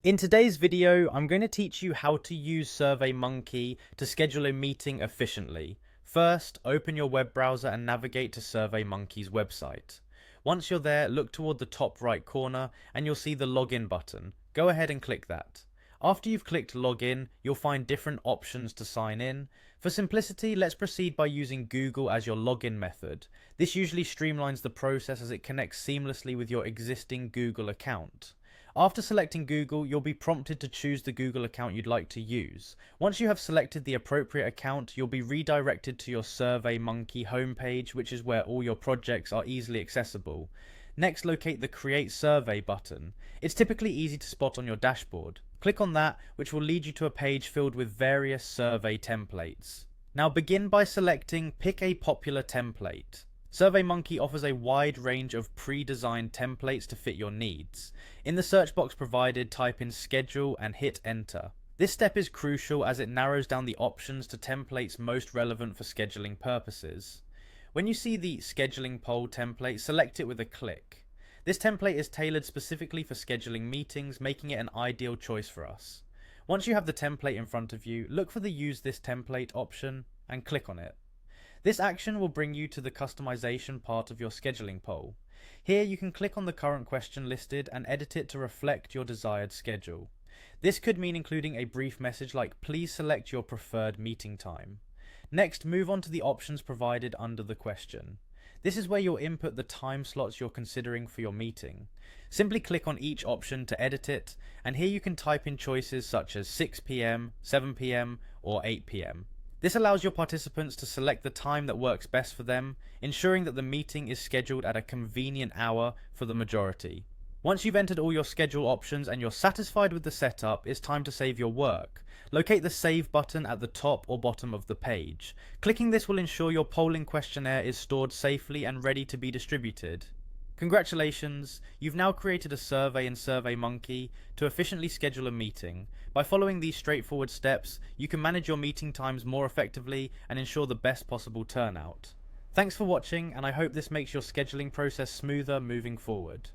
In today's video, I'm going to teach you how to use SurveyMonkey to schedule a meeting efficiently. First, open your web browser and navigate to SurveyMonkey's website. Once you're there, look toward the top right corner and you'll see the login button. Go ahead and click that. After you've clicked login, you'll find different options to sign in. For simplicity, let's proceed by using Google as your login method. This usually streamlines the process as it connects seamlessly with your existing Google account. After selecting Google, you'll be prompted to choose the Google account you'd like to use. Once you have selected the appropriate account, you'll be redirected to your SurveyMonkey homepage, which is where all your projects are easily accessible. Next, locate the Create Survey button. It's typically easy to spot on your dashboard. Click on that, which will lead you to a page filled with various survey templates. Now begin by selecting Pick a Popular Template. SurveyMonkey offers a wide range of pre-designed templates to fit your needs. In the search box provided, type in schedule and hit enter. This step is crucial as it narrows down the options to templates most relevant for scheduling purposes. When you see the scheduling poll template, select it with a click. This template is tailored specifically for scheduling meetings, making it an ideal choice for us. Once you have the template in front of you, look for the Use This Template option and click on it. This action will bring you to the customization part of your scheduling poll. Here you can click on the current question listed and edit it to reflect your desired schedule. This could mean including a brief message like "Please select your preferred meeting time." Next, move on to the options provided under the question. This is where you'll input the time slots you're considering for your meeting. Simply click on each option to edit it, and here you can type in choices such as 6 p.m, 7 p.m, or 8 p.m. This allows your participants to select the time that works best for them, ensuring that the meeting is scheduled at a convenient hour for the majority. Once you've entered all your schedule options and you're satisfied with the setup, it's time to save your work. Locate the Save button at the top or bottom of the page. Clicking this will ensure your polling questionnaire is stored safely and ready to be distributed. Congratulations, you've now created a survey in SurveyMonkey to efficiently schedule a meeting. By following these straightforward steps, you can manage your meeting times more effectively and ensure the best possible turnout. Thanks for watching, and I hope this makes your scheduling process smoother moving forward.